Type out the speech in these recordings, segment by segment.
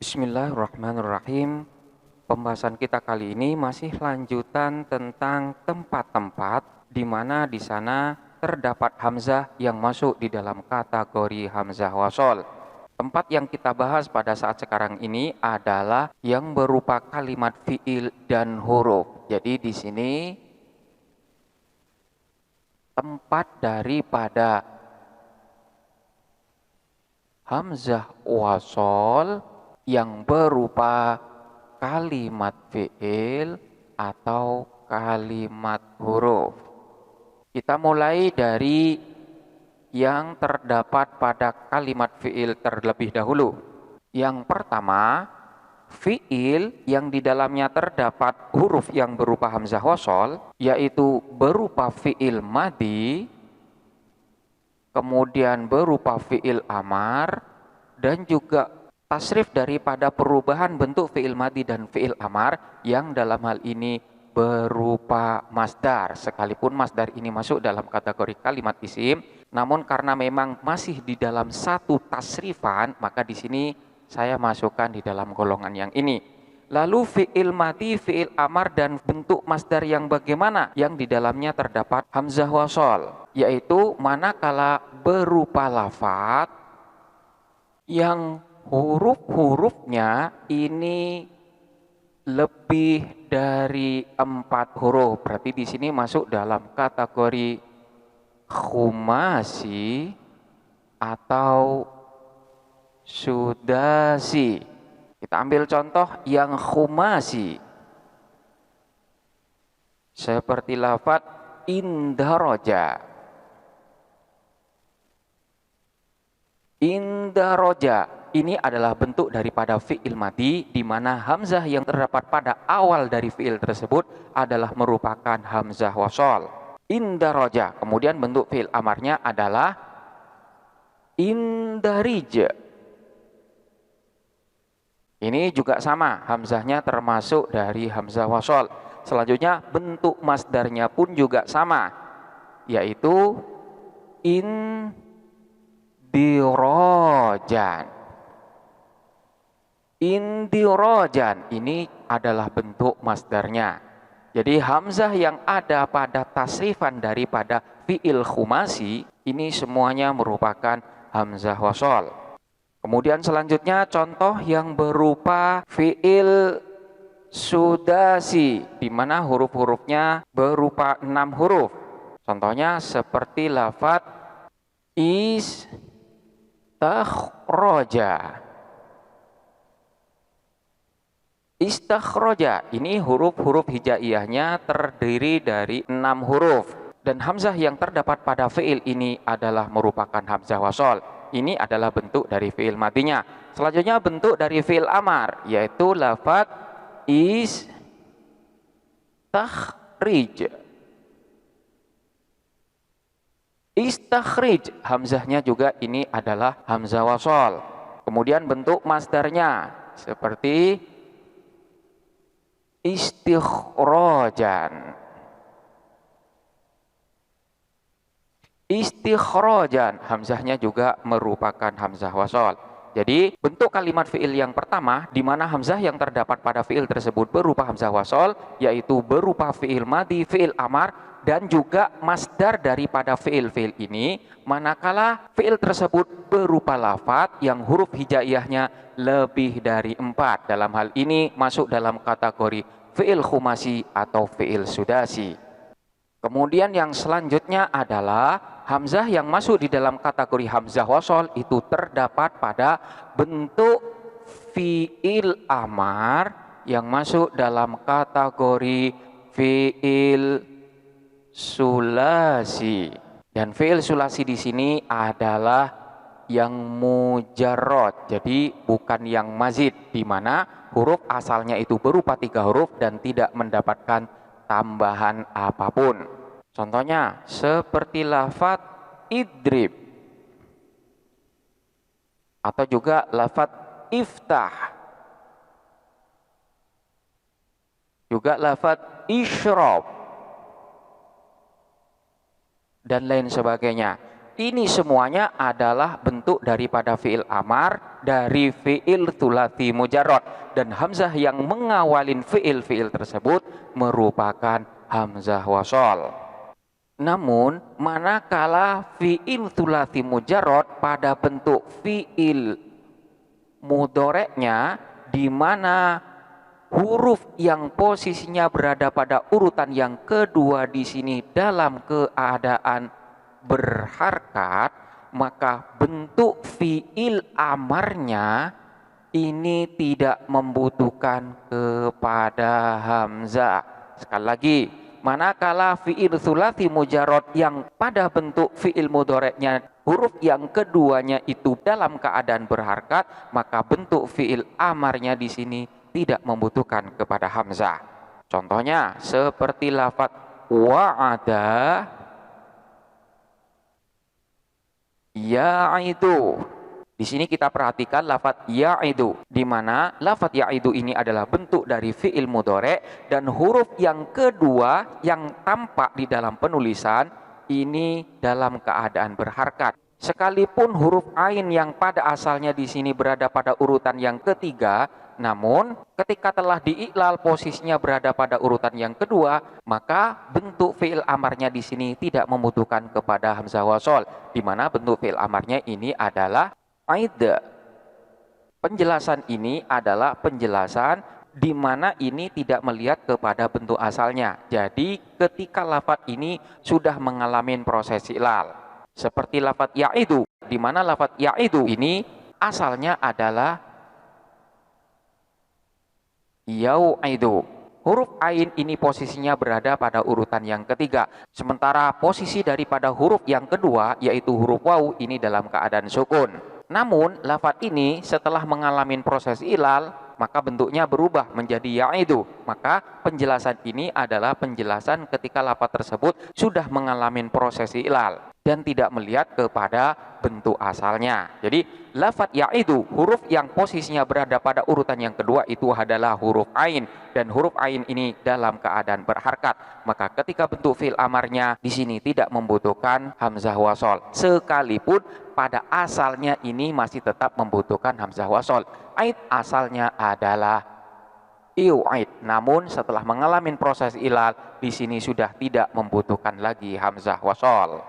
Bismillahirrahmanirrahim. Pembahasan kita kali ini masih lanjutan tentang tempat-tempat di mana di sana terdapat hamzah yang masuk di dalam kategori hamzah wasol. Tempat yang kita bahas pada saat sekarang ini adalah yang berupa kalimat fiil dan huruf. Jadi di sini tempat daripada hamzah wasol yang berupa kalimat fiil atau kalimat huruf. Kita mulai dari yang terdapat pada kalimat fiil terlebih dahulu. Yang pertama, fiil yang di dalamnya terdapat huruf yang berupa hamzah wasol, yaitu berupa fiil madhi, kemudian berupa fiil amar, dan juga tasrif daripada perubahan bentuk fiil madhi dan fiil amar yang dalam hal ini berupa masdar. Sekalipun masdar ini masuk dalam kategori kalimat isim, namun karena memang masih di dalam satu tasrifan, maka di sini saya masukkan di dalam golongan yang ini. Lalu fiil madhi, fiil amar, dan bentuk masdar yang bagaimana? Yang di dalamnya terdapat hamzah wasol, yaitu manakala berupa lafadz yang huruf-hurufnya ini lebih dari 4 huruf. Berarti di sini masuk dalam kategori khumasi atau sudasi. Kita ambil contoh yang khumasi. Seperti lafadz indaroja. Indaroja ini adalah bentuk daripada fiil madhi, di mana hamzah yang terdapat pada awal dari fiil tersebut adalah merupakan hamzah wasol. Indaroja. Kemudian bentuk fiil amarnya adalah indarij. Ini juga sama, hamzahnya termasuk dari hamzah wasol. Selanjutnya bentuk masdarnya pun juga sama, yaitu indirojan. Indirojan ini adalah bentuk masdarnya. Jadi hamzah yang ada pada tasrifan daripada fiil khumasi ini semuanya merupakan hamzah wasol. Kemudian selanjutnya contoh yang berupa fiil sudasi, di mana huruf-hurufnya berupa 6 huruf. Contohnya seperti lafadz istakhroja. Istakhroja ini huruf-huruf hijaiyahnya terdiri dari 6 huruf. Dan hamzah yang terdapat pada fiil ini adalah merupakan hamzah wasol. Ini adalah bentuk dari fiil madhinya. Selanjutnya bentuk dari fiil amar, yaitu lafadz istakhrij. Istakhrij, hamzahnya juga ini adalah hamzah wasol. Kemudian bentuk masdarnya seperti istikhrojan. Istikhrojan, hamzahnya juga merupakan hamzah wasol. Jadi bentuk kalimat fiil yang pertama, di mana hamzah yang terdapat pada fiil tersebut berupa hamzah wasol, yaitu berupa fiil madhi, fiil amar, dan juga masdar daripada fiil-fiil ini, manakala fiil tersebut berupa lafadz yang huruf hijaiyahnya lebih dari 4. Dalam hal ini masuk dalam kategori fiil khumasi atau fiil sudasi. Kemudian yang selanjutnya adalah hamzah yang masuk di dalam kategori hamzah wasol itu terdapat pada bentuk fiil amar yang masuk dalam kategori fiil sulasi. Dan fiil sulasi di sini adalah yang mujarrad, jadi bukan yang mazid, di mana huruf asalnya itu berupa 3 huruf dan tidak mendapatkan tambahan apapun. Contohnya seperti lafadz idrib atau juga lafadz iftah, juga lafadz isyrab dan lain sebagainya. Ini semuanya adalah bentuk daripada fi'il amar dari fi'il tsulats mujarrad, dan hamzah yang mengawalin fi'il tersebut merupakan hamzah wasol. Namun manakala fi'il tsulats mujarrad pada bentuk fi'il mudhoreknya, di mana huruf yang posisinya berada pada urutan yang kedua di sini dalam keadaan berharkat, maka bentuk fi'il amarnya ini tidak membutuhkan kepada hamzah. Sekali lagi, manakala fi'il tsulats mujarrad yang pada bentuk fi'il mudhoreknya huruf yang keduanya itu dalam keadaan berharkat, maka bentuk fi'il amarnya di sini tidak membutuhkan kepada hamzah. Contohnya seperti lafaz wa'ada ya'idu. Di sini kita perhatikan lafaz ya'idu, di mana lafaz ya'idu ini adalah bentuk dari fi'il mudhore, dan huruf yang kedua yang tampak di dalam penulisan ini dalam keadaan berharkat. Sekalipun huruf ain yang pada asalnya di sini berada pada urutan yang ketiga, namun ketika telah diiklal posisinya berada pada urutan yang kedua, maka bentuk fi'il amarnya di sini tidak membutuhkan kepada hamzah wasol, di mana bentuk fi'il amarnya ini adalah aid. Penjelasan ini adalah penjelasan di mana ini tidak melihat kepada bentuk asalnya. Jadi ketika lafaz ini sudah mengalami proses iklal, seperti lafaz ya'idu, di mana lafaz ya'idu ini asalnya adalah yau'idu. Huruf ain ini posisinya berada pada urutan yang ketiga, sementara posisi daripada huruf yang kedua yaitu huruf waw ini dalam keadaan sukun. Namun lafaz ini setelah mengalami proses ilal, maka bentuknya berubah menjadi ya'idu. Maka penjelasan ini adalah penjelasan ketika lafaz tersebut sudah mengalami proses ilal dan tidak melihat kepada bentuk asalnya. Jadi lafaz ya'idu, huruf yang posisinya berada pada urutan yang kedua itu adalah huruf ain, dan huruf ain ini dalam keadaan berharkat. Maka ketika bentuk fi'il amarnya di sini tidak membutuhkan hamzah wasol, sekalipun pada asalnya ini masih tetap membutuhkan hamzah wasol. Aid asalnya adalah iu'id, namun setelah mengalami proses ilal di sini sudah tidak membutuhkan lagi hamzah wasol.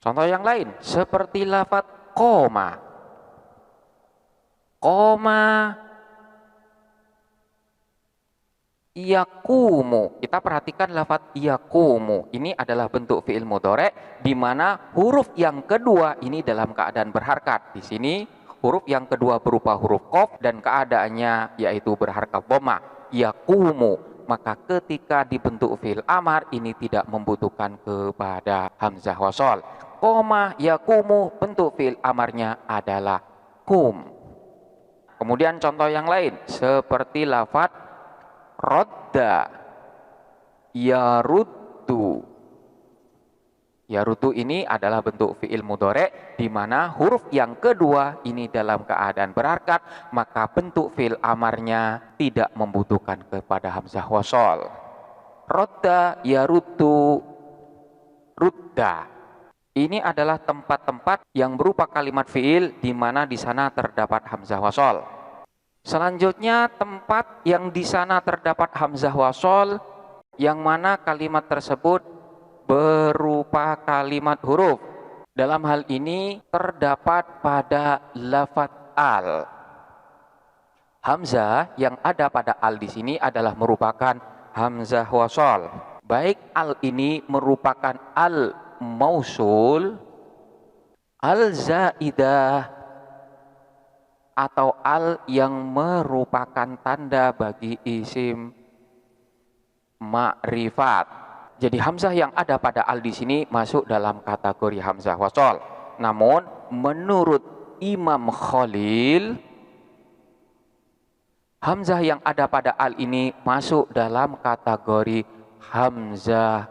Contoh yang lain seperti lafaz qoma. Qoma yaqumu. Kita perhatikan lafaz yaqumu. Ini adalah bentuk fi'il mudhore di mana huruf yang kedua ini dalam keadaan berharkat. Di sini huruf yang kedua berupa huruf qaf dan keadaannya yaitu berharkat dhamma. Yaqumu. Maka ketika dibentuk fi'il amar ini tidak membutuhkan kepada hamzah wasol. Qoma yaqumu, bentuk fi'il amarnya adalah kum. Kemudian contoh yang lain seperti lafaz rodda yaruddu. Yaruddu ini adalah bentuk fi'il mudhore di mana huruf yang kedua ini dalam keadaan berharkat, maka bentuk fi'il amarnya tidak membutuhkan kepada hamzah wasol. Rodda yaruddu rudda. Ini adalah tempat-tempat yang berupa kalimat fi'il di mana di sana terdapat hamzah wasol. Selanjutnya tempat yang di sana terdapat hamzah wasol yang mana kalimat tersebut berupa kalimat huruf. Dalam hal ini terdapat pada lafaz al. Hamzah yang ada pada al di sini adalah merupakan hamzah wasol. Baik al ini merupakan al mausul, al zaidah, atau al yang merupakan tanda bagi isim ma'rifat. Jadi hamzah yang ada pada al di sini masuk dalam kategori hamzah wasol. Namun menurut Imam Khalil, hamzah yang ada pada al ini masuk dalam kategori hamzah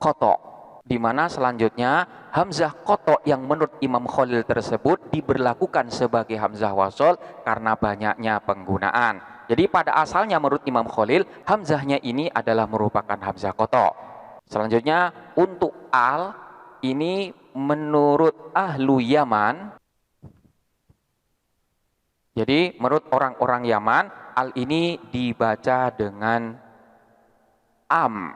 qata'. Di mana selanjutnya hamzah qata' yang menurut Imam Khalil tersebut diberlakukan sebagai hamzah wasol karena banyaknya penggunaan. Jadi pada asalnya menurut Imam Khalil hamzahnya ini adalah merupakan hamzah qata'. Selanjutnya untuk al ini menurut ahlu Yaman, jadi menurut orang-orang Yaman, al ini dibaca dengan am.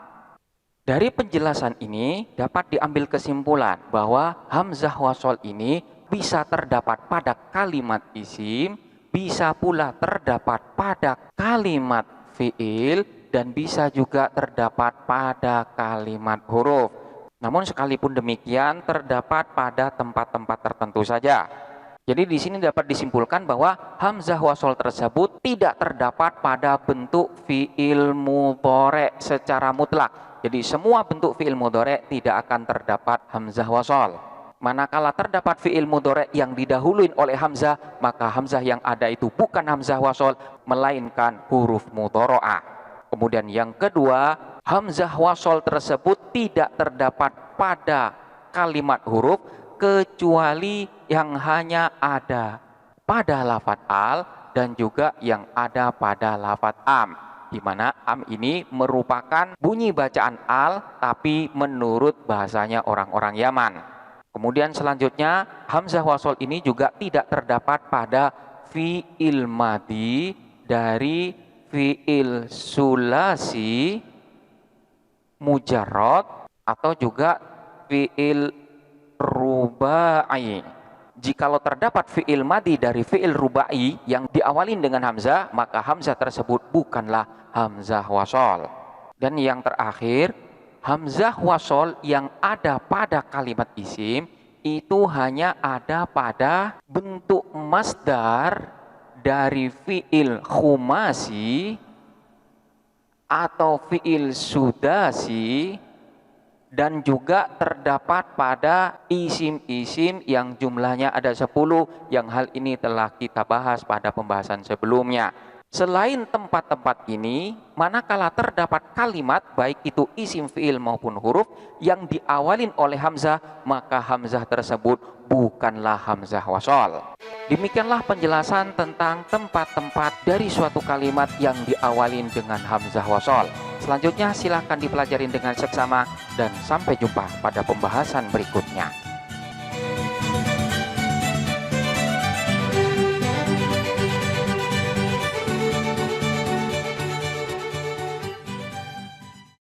Dari penjelasan ini dapat diambil kesimpulan bahwa hamzah wasol ini bisa terdapat pada kalimat isim, bisa pula terdapat pada kalimat fiil, dan bisa juga terdapat pada kalimat huruf. Namun sekalipun demikian terdapat pada tempat-tempat tertentu saja. Jadi di sini dapat disimpulkan bahwa hamzah wasol tersebut tidak terdapat pada bentuk fiil mudhari secara mutlak. Jadi semua bentuk fiil mudhari tidak akan terdapat hamzah wasol. Manakala terdapat fiil mudhari yang didahului oleh hamzah, maka hamzah yang ada itu bukan hamzah wasol, melainkan huruf mudhari'ah. Kemudian yang kedua, hamzah wasol tersebut tidak terdapat pada kalimat huruf kecuali yang hanya ada pada lafadz al dan juga yang ada pada lafadz am, di mana am ini merupakan bunyi bacaan al tapi menurut bahasanya orang-orang Yaman. Kemudian selanjutnya hamzah wasol ini juga tidak terdapat pada fiil madi dari fiil sulasi mujarrad atau juga fiil rubai. Jikalau terdapat fiil madi dari fiil rubai yang diawalin dengan hamzah, maka hamzah tersebut bukanlah hamzah wasol. Dan yang terakhir, hamzah wasol yang ada pada kalimat isim itu hanya ada pada bentuk masdar dari fiil khumasi atau fiil sudasi, dan juga terdapat pada isim-isim yang jumlahnya ada 10, yang hal ini telah kita bahas pada pembahasan sebelumnya. Selain tempat-tempat ini, manakala terdapat kalimat baik itu isim fiil maupun huruf yang diawalin oleh hamzah, maka hamzah tersebut bukanlah hamzah wasol. Demikianlah penjelasan tentang tempat-tempat dari suatu kalimat yang diawalin dengan hamzah wasol. Selanjutnya silakan dipelajari dengan seksama dan sampai jumpa pada pembahasan berikutnya.